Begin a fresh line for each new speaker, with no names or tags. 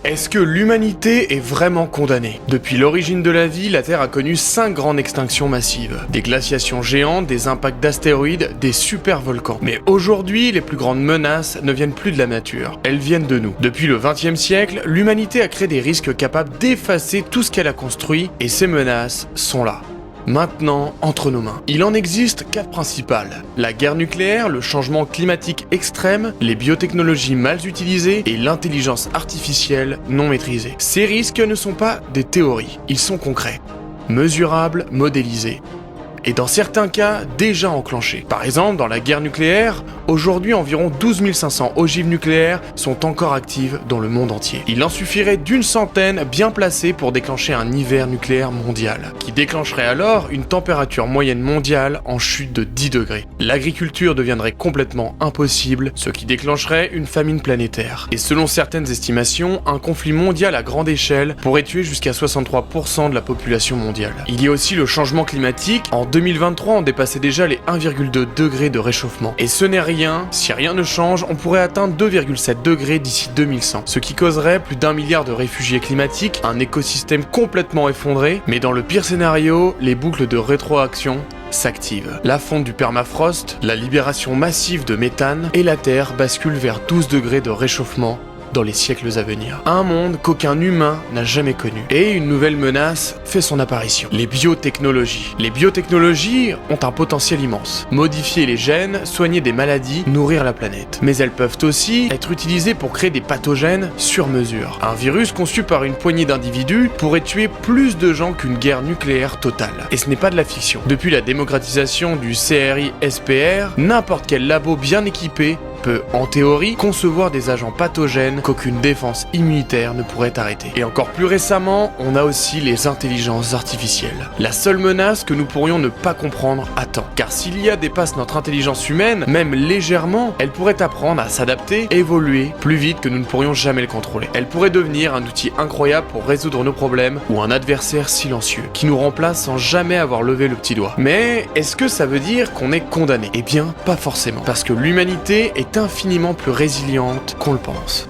Est-ce que l'humanité est vraiment condamnée? Depuis l'origine de la vie, la Terre a connu 5 grandes extinctions massives. Des glaciations géantes, des impacts d'astéroïdes, des supervolcans. Mais aujourd'hui, les plus grandes menaces ne viennent plus de la nature, elles viennent de nous. Depuis le XXe siècle, l'humanité a créé des risques capables d'effacer tout ce qu'elle a construit, et ces menaces sont là. Maintenant, entre nos mains. Il en existe 4 principales. La guerre nucléaire, le changement climatique extrême, les biotechnologies mal utilisées et l'intelligence artificielle non maîtrisée. Ces risques ne sont pas des théories, ils sont concrets, mesurables, modélisés. Et dans certains cas, déjà enclenchés. Par exemple, dans la guerre nucléaire, aujourd'hui environ 12 500 ogives nucléaires sont encore actives dans le monde entier. Il en suffirait d'une centaine bien placées pour déclencher un hiver nucléaire mondial, qui déclencherait alors une température moyenne mondiale en chute de 10 degrés. L'agriculture deviendrait complètement impossible, ce qui déclencherait une famine planétaire. Et selon certaines estimations, un conflit mondial à grande échelle pourrait tuer jusqu'à 63% de la population mondiale. Il y a aussi le changement climatique. En 2023, on dépassait déjà les 1,2 degrés de réchauffement. Et ce n'est rien, si rien ne change, on pourrait atteindre 2,7 degrés d'ici 2100, ce qui causerait plus d'1 milliard de réfugiés climatiques, un écosystème complètement effondré, mais dans le pire scénario, les boucles de rétroaction s'activent. La fonte du permafrost, la libération massive de méthane, et la Terre bascule vers 12 degrés de réchauffement dans les siècles à venir. Un monde qu'aucun humain n'a jamais connu. Et une nouvelle menace fait son apparition. Les biotechnologies. Les biotechnologies ont un potentiel immense. Modifier les gènes, soigner des maladies, nourrir la planète. Mais elles peuvent aussi être utilisées pour créer des pathogènes sur mesure. Un virus conçu par une poignée d'individus pourrait tuer plus de gens qu'une guerre nucléaire totale. Et ce n'est pas de la fiction. Depuis la démocratisation du CRISPR, n'importe quel labo bien équipé peut, en théorie, concevoir des agents pathogènes qu'aucune défense immunitaire ne pourrait arrêter. Et encore plus récemment, on a aussi les intelligences artificielles. La seule menace que nous pourrions ne pas comprendre à temps. Car si l'IA dépasse notre intelligence humaine, même légèrement, elle pourrait apprendre à s'adapter, évoluer plus vite que nous ne pourrions jamais le contrôler. Elle pourrait devenir un outil incroyable pour résoudre nos problèmes ou un adversaire silencieux qui nous remplace sans jamais avoir levé le petit doigt. Mais est-ce que ça veut dire qu'on est condamné? Eh bien, pas forcément. Parce que l'humanité est infiniment plus résiliente qu'on le pense.